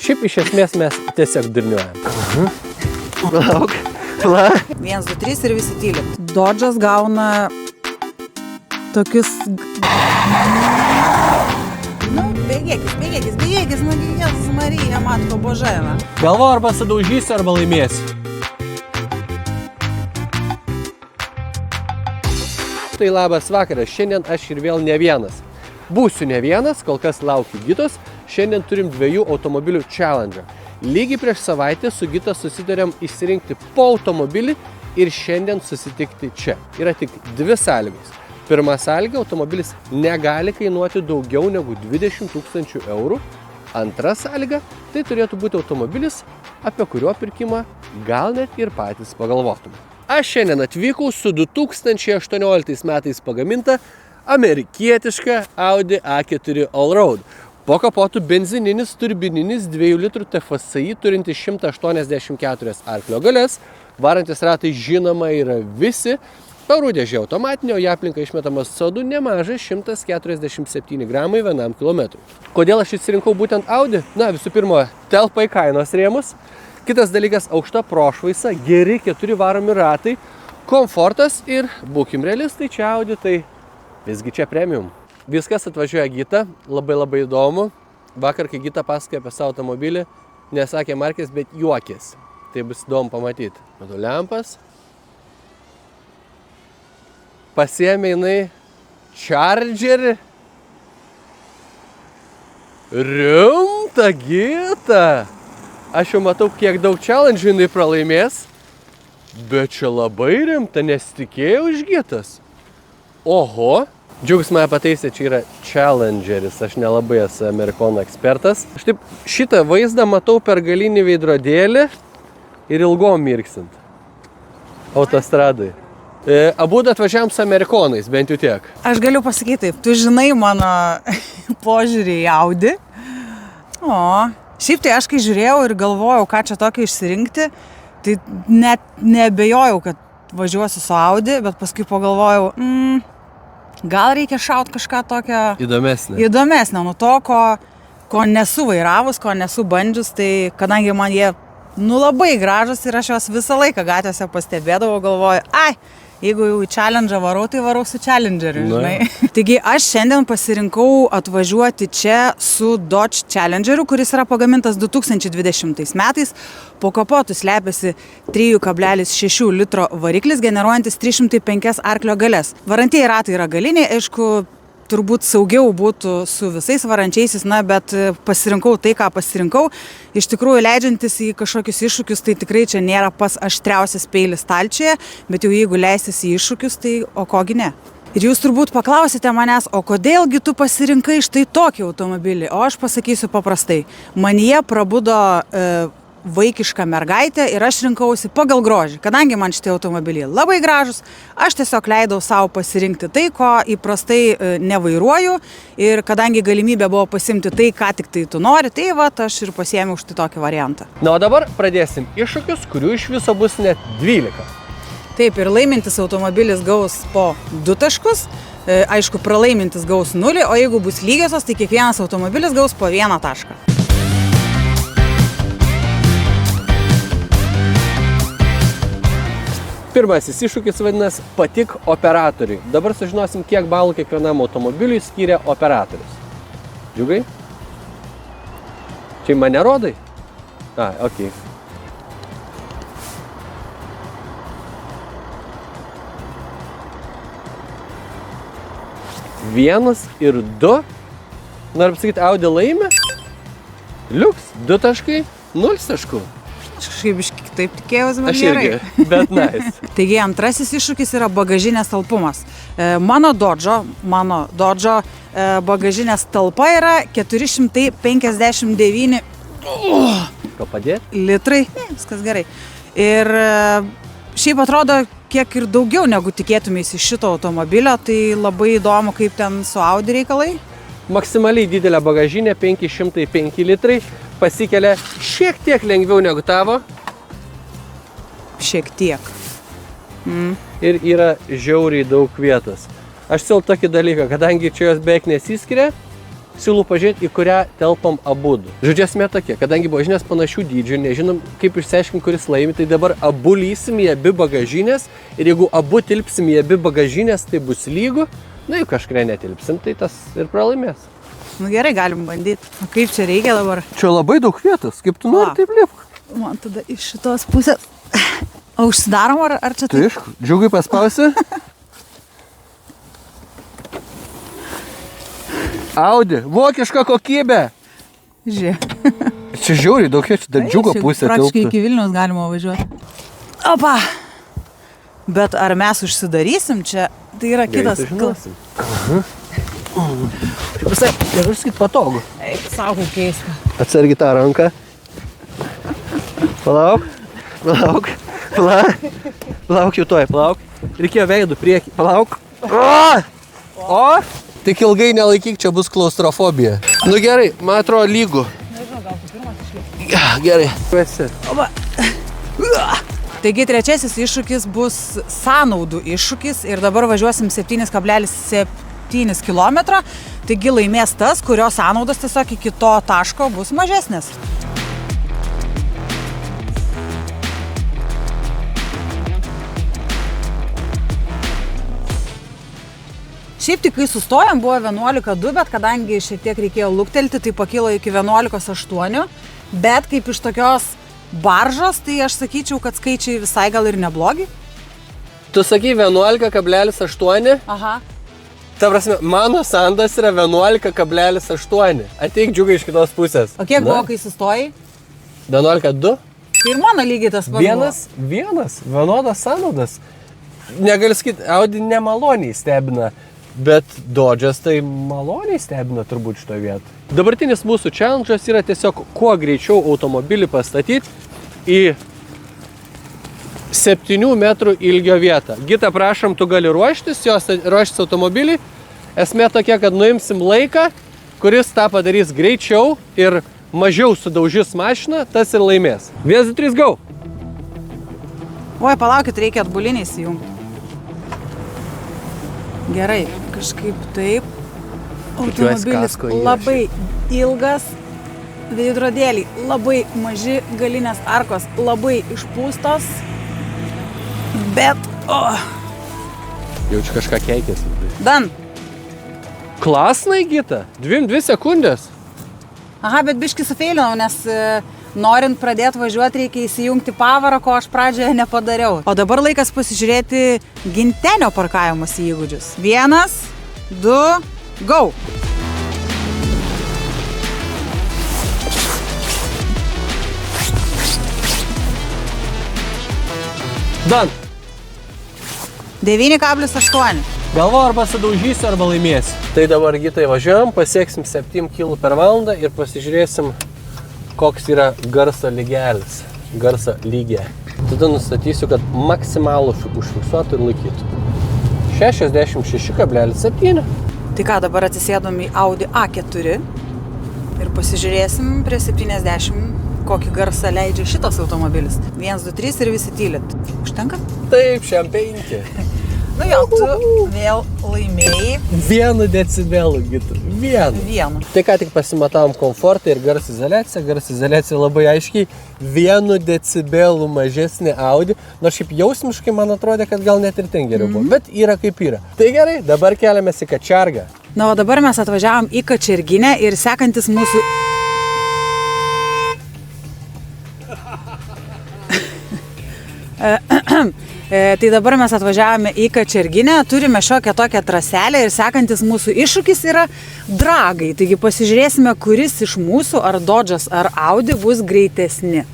Šiaip iš esmės mes tiesiog durniuojam. Lauk. 1, 2, 3 ir visi tyli. Dodžas gauna tokius... Nu, bėgėkis, nu, Jėzus Marija, Matko Božena. Galvo arba sudaužysi, arba laimėsi. Tai labas vakaras, šiandien aš ir vėl ne vienas. Būsiu ne vienas, kol kas laukiu Gitos. Šiandien turim 2 automobilių challenge. Lygiai prieš savaitę su Gita susitarėm išsirinkti po automobilį ir šiandien susitikti čia. Yra tik 2 sąlygos. Pirma sąlyga, automobilis negali kainuoti daugiau negu 20 000 eurų. Antra sąlyga, tai turėtų būti automobilis, apie kurio pirkimą gal net ir patys pagalvotume. Aš šiandien atvykau su 2018 metais pagaminta amerikietiška Audi A4 Allroad. Po kapotu benzininis turbininis 2 litrų TFSI turintis 184 arklio galias, varantis ratai žinoma yra visi, parų dėžė automatinė, o į aplinką išmetamas CO2 nemažas 147 gramai vienam kilometrui. Kodėl aš išsirinkau būtent Audi? Na, visų pirma, telpa į kainos rėmus. Kitas dalykas, aukšta prošvaisa, geri 4 varomi ratai, komfortas ir, būkim realistai, čia Audi, tai visgi čia premium. Viskas atvažiuoja Gita, labai įdomu. Vakar, kai Gita pasakoja apie savo automobilį, nesakė markės, bet juokėsi. Tai bus įdomu pamatyti. Matau lempas. Pasiėmė jinai Chargerį. Rimta Gita! Aš jau matau, kiek daug challenge jinai pralaimės. Bet čia labai rimta, nesitikėjau iš Gitas. Oho! Džiugus mane pataisė, čia yra Challengeris, aš nelabai esu amerikono ekspertas. Aš taip šitą vaizdą matau per galinį veidrodėlį ir ilgom mirksint autostradai. Abudu atvažiavom su amerikonais, bent jau tiek. Aš galiu pasakyti taip, tu žinai mano požiūrį į Audi. O, šiaip tai aš kai žiūrėjau ir galvojau, ką čia tokio išsirinkti, tai net neabejojau, kad važiuosiu su Audi, bet paskui pagalvojau, gal reikia šaut kažką tokio įdomesnio, nuo to, ko nesu vairavus, ko nesu bandžius, tai kadangi man jie labai gražus ir aš juos visą laiką gatvėse pastebėdavau, galvoju, jeigu jau į challenge varau, tai varau su challengeriu, žinai. Taigi aš šiandien pasirinkau atvažiuoti čia su Dodge Challengeriu, kuris yra pagamintas 2020 metais. Po kapotu slepiasi 3,6 litro variklis, generuojantis 305 arklio galias. Varantieji ratai yra galiniai, aišku, turbūt saugiau būtų su visais varančiaisiais, bet pasirinkau tai, ką pasirinkau. Iš tikrųjų, leidžiantis į kažkokius iššūkius, tai tikrai čia nėra pas aštriausias peilis stalčioje, bet jau jeigu leisis į iššūkius, tai o kogi ne. Ir jūs turbūt paklausite manęs, o kodėlgi tu pasirinkai štai tokį automobilį? O aš pasakysiu paprastai. Manyje prabudo vaikišką mergaitę ir aš rinkausi pagal grožį. Kadangi man šitie automobiliai labai gražus, aš tiesiog leidau savo pasirinkti tai, ko įprastai nevairuoju. Ir kadangi galimybė buvo pasimti tai, ką tik tai tu nori, tai aš ir pasiėmiau štai tokį variantą. Na, o dabar pradėsim iššūkius, kurių iš viso bus net 12. Taip, ir laimintis automobilis gaus po 2 taškus. Aišku, pralaimintis gaus 0, o jeigu bus lygiosios, tai kiekvienas automobilis gaus po 1 tašką. Pirmasis iššūkis vadinasi patik operatoriui. Dabar sužinosim, kiek balų kiekvienam automobiliui skyrė operatorius. Džiugai? Čia mane rodai? Ok. Vienas ir 2. Noriu pasakyti, Audi laimė. Liuks, 2 taškai, 0 taškų. Aš kažkaip kitaip tikėjausi, bet aš gerai. Irgi, bet nice. Taigi, antrasis iššūkis yra bagažinės talpumas. Mano Dodge'o bagažinės talpa yra 459 Ką padėti? litrai. Viskas gerai. Ir šiaip atrodo, kiek ir daugiau negu tikėtumės iš šito automobilio, tai labai įdomu, kaip ten su Audi reikalai. Maksimaliai didelė bagažinė, 505 litrai, pasikelia šiek tiek lengviau negu tavo. Šiek tiek. Ir yra žiauriai daug vietos. Aš siūlau tokį dalyką, kadangi čia jos beveik nesiskiria, siūlau pažiūrėti, į kurią telpam abudu. Žodžiu, esmė tokia, kadangi važinės panašių dydžių, nežinom, kaip išsiaiškinti, kuris laimi, tai dabar abu lysim į abi bagažinės ir jeigu abu tilpsim į abi bagažinės, tai bus lygu. Na, jeigu kažkuria netilpsim, tai tas ir pralaimės. Nu gerai, galim bandyti. O kaip čia reikia dabar? Čia labai daug vietos, kaip tu nori, taip lipk. Man tada iš šitos pusės. O užsidarom ar čia Tai aišku, džiugai paspausi. Audi, vokiška kokybė. Žiūrėk. Čia žiauriai daug vietų, dar džiugo pusė Praktiškai tilptų. iki Vilniaus galima važiuoti. Opa! Bet ar mes užsidarysim čia? Tai yra kitas klausimas. Šiaip visai, negaliu sakyt patogu. Eik, savo keista. Atsargi tą ranką. Palauk, palauk, palauk jau toj, palauk. Reikėjo veidų priekį, palauk. O! Tik ilgai nelaikyk, čia bus klaustrofobija. Nu gerai, man atrodo lygu. Nežinau, gal tu pirmas išliks. Gerai. Esi. Opa! Taigi trečiasis iššūkis bus sąnaudų iššūkis ir dabar važiuosim 7,7 km. Taigi laimės tas, kurio sąnaudos tiesiog iki to taško bus mažesnės. Šiaip tik kai sustojom buvo 11,2, bet kadangi šiek tiek reikėjo luktelti, tai pakilo iki 11,8. Bet kaip iš tokios baržos, tai aš sakyčiau, kad skaičiai visai gal ir neblogi. Tu sakai 11,8? Aha. Ta prasme, mano sandas yra 11,8. Ateik džiugai iš kitos pusės. O kiek buvo, kai sustojai? 11,2? Tai ir mano lygiai tas pats. Vienas, vienodas sąnaudas. Negaliu sakyti, Audi nemaloniai stebina, bet Dodge'as tai maloniai stebina turbūt šitoje vietoje. Dabartinis mūsų challenge'as yra tiesiog kuo greičiau automobilį pastatyti į 7 metrų ilgio vietą. Gita, prašom, tu gali ruoštis automobilį. Esmė tokia, kad nuimsim laiką, kuris tą padarys greičiau ir mažiau sudaužys mašiną, tas ir laimės. 1, 2, 3, go! Oi, palaukit, reikia atbulinį įsijungti. Gerai, kažkaip taip. Automobilis labai ilgas, veidrodėliai labai maži, galinės arkos labai išpūstos, bet... Jaučiu kažką keikėsi. Dan. Klasnai, Gita, 2 sekundės. Aha, bet biškį sufeilinau, nes norint pradėti važiuoti reikia įsijungti pavarą, ko aš pradžioje nepadariau. O dabar laikas pasižiūrėti gintenio parkavimosi įgūdžius. 1, 2, go! Dan. 9,8. Galvo, arba sudaužysiu, arba laimėsiu. Tai dabar Gitai važiuojam, pasieksim 7 km per valandą ir pasižiūrėsim, koks yra garso lygelis. Garso lygė. Tada nustatysiu, kad maksimalų užfiksuotų ir laikytų. 66,7. Tai ką, dabar atsisėdom į Audi A4 ir pasižiūrėsim prie 70, kokį garsą leidžia šitas automobilis. 1, 2, 3 ir visi tylit. Užtenka? Taip, šiam 5. Nu jau, tu vėl laimėjai. 1 decibelų, Gita. 1. Tai ką tik pasimatavom komfortą ir garso izoliaciją. Garso izoliacija labai aiškiai 1 decibelų mažesnė Audi. Nors šiaip jausmiškai man atrodė, kad gal net ir ten geriau buvo. Bet yra kaip yra. Tai gerai, dabar keliamės į Kačergą. Na, o dabar mes atvažiavom į Kačerginę ir sekantis mūsų... Tai dabar mes atvažiavome į Kačerginę, turime šiokią tokią traselę ir sekantis mūsų iššūkis yra dragai. Taigi pasižiūrėsime, kuris iš mūsų, ar Dodge'as, ar Audi, bus greitesni.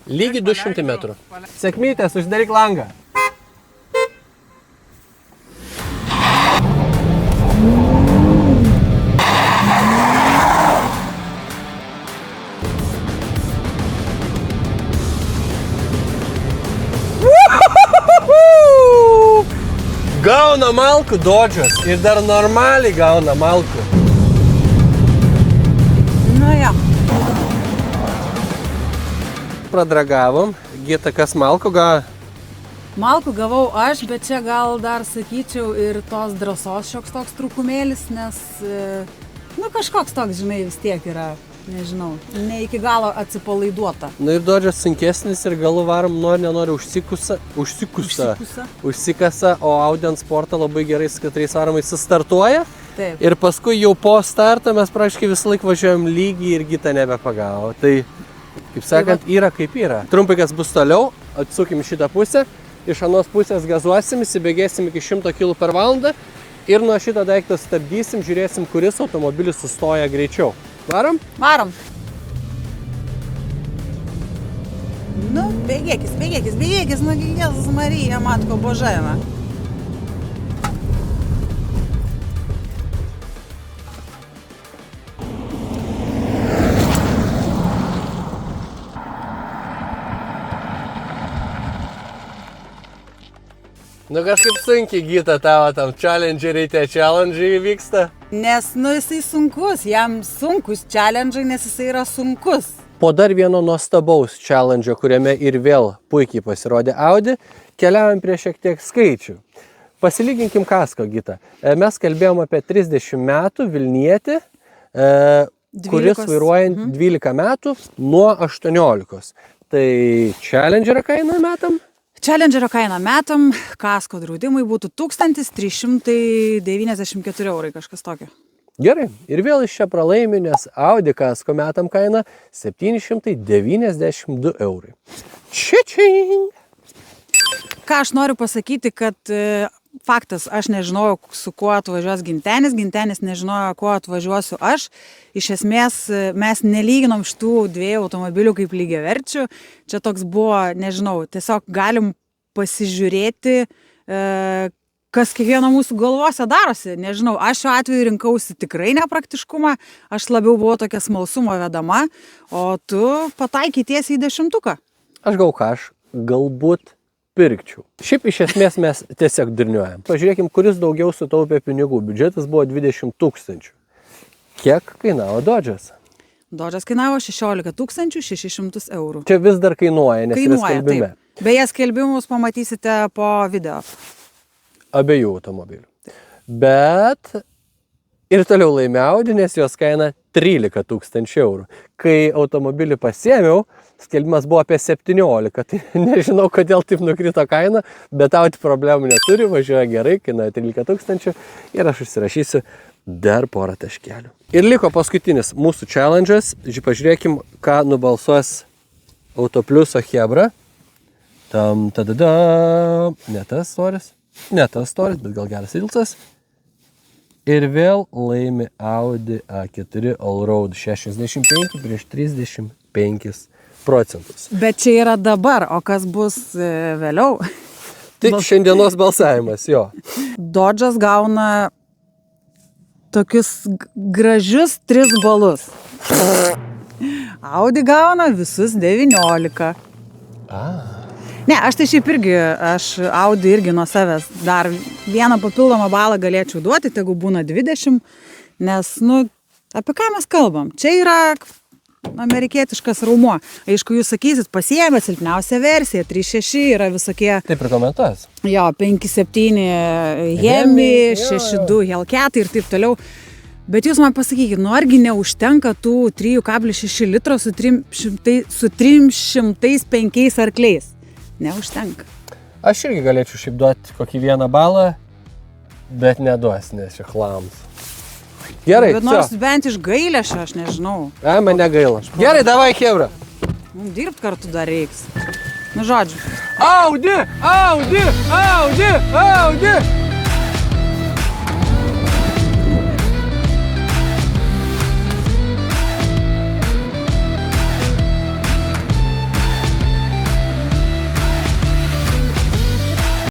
Lygiai 200 metrų. Sėkmytės, uždaryk langą. Gauna malkų Dodge'as ir dar normaliai gauna malkų. Nu jo. Pradragavom. Gita, kas malkų gavo? Malkų gavau aš, bet čia gal dar sakyčiau ir tos drąsos šioks toks trūkumėlis, nes Nu, kažkoks toks, žinai, vis tiek yra, nežinau, ne iki galo atsipalaiduota. Nu ir Dodge'as sunkesnis ir galų varom nenori užsikasa, o Audi ant sporto labai gerai su 4 varomais sustartuoja. Taip. Ir paskui jau po starto mes praškai visą laiką važiuojam lygiai ir Gita nebepagavo. Tai, kaip sakant, yra kaip yra. Trumpai kas bus toliau, atsukim šitą pusę, iš anos pusės gazuosim, įsibėgėsim iki 100 km per valandą ir nuo šito daiktą stabdysim, žiūrėsim, kuris automobilis sustoja greičiau. Varom? Varom. Nu, bėgėkis, nu, Jėzus Marija, Matko Božajame. Nu kažkaip sunkiai Gita tavo tam challengeriai, tie challenge'ai vyksta. Nes, nu, jisai sunkus, jam sunkus challenge'ai, nes jisai yra sunkus. Po dar vieno nuostabaus challenge'o, kuriame ir vėl puikiai pasirodė Audi, keliaujam prie šiek tiek skaičių. Pasilyginkim kasko, Gita. Mes kalbėjom apie 30 metų Vilnietį, kuris vairuojant 12 metų nuo 18. Tai challenge'o kaina metam? Challenge'o kaina metam, kasko draudimai būtų 1394 eurai, kažkas tokio. Gerai, ir vėl iš čia pralaimi, nes Audi kasko metam kaina 792 eurai. Čičing! Ką aš noriu pasakyti, kad faktas, aš nežinojau, su kuo atvažiuos Gintenis, Gintenis nežinojo, kuo atvažiuosiu aš. Iš esmės, mes nelyginom šitų dviejų automobilių kaip lygiaverčių. Čia toks buvo, nežinau, tiesiog galim pasižiūrėti, kas kiekvieno mūsų galvose darosi. Nežinau, aš šiuo atveju rinkausi tikrai nepraktiškumą, aš labiau buvau tokia smalsumo vedama, o tu pataikai tiesiai į 10. Aš galbūt pirkčiau. Šiaip iš esmės mes tiesiog durniuojam. Pažiūrėkim, kuris daugiau sutaupė pinigų. Biudžetas buvo 20 000. Kiek kainavo Dodge'as? Dodge'as kainavo 16 600 eurų. Čia vis dar kainuoja, nes yra skelbime. Taip. Beje, skelbimus pamatysite po video. Abiejų automobilių. Bet ir toliau laimė Audi, nes jos kaina 13 000 eurų. Kai automobilį pasiėmiau, skelbimas buvo apie 17, tai nežinau, kodėl taip nukrito kaina, bet Audi problemų neturi, važiuoja gerai, kainuoja 13 000 ir aš užsirašysiu dar porą taškelių. Ir liko paskutinis mūsų challenge'as. Pažiūrėkim, ką nubalsuos Autopliuso Hebra. Ne tas storis, bet gal geras ilcas. Ir vėl laimi Audi A4 Allroad 65 prieš 35%. Bet čia yra dabar, o kas bus vėliau? Tik šiandienos balsavimas, jo. Dodge'as gauna tokius gražius 3 balus. Audi gauna visus 19. Ne, aš tai šiaip irgi, Audi irgi nuo savęs dar vieną papildomą balą galėčiau duoti, tegu būna 20, nes, nu, apie ką mes kalbam? Čia yra amerikietiškas raumuo. Aišku, jūs sakysit, pasiėmė silpniausią versiją, 3.6 yra visokie... Taip ir komentuos. Jo, 5.7 Hemi, 6.2 Hellcat ir taip toliau. Bet jūs man pasakykit, nu argi neužtenka tų 3,6 litro su 305 arkliais? Neužtenka. Aš irgi galėčiau šiaip duoti kokį 1 balą, bet neduos, nes čia chlams. Gerai, bet nors bent iš gailėšio, aš nežinau. Man negaila. Gerai, davai, Hebra. Mums dirbt kartu dar reiks. Nu, žodžiu. Audi! Audi! Audi! Audi!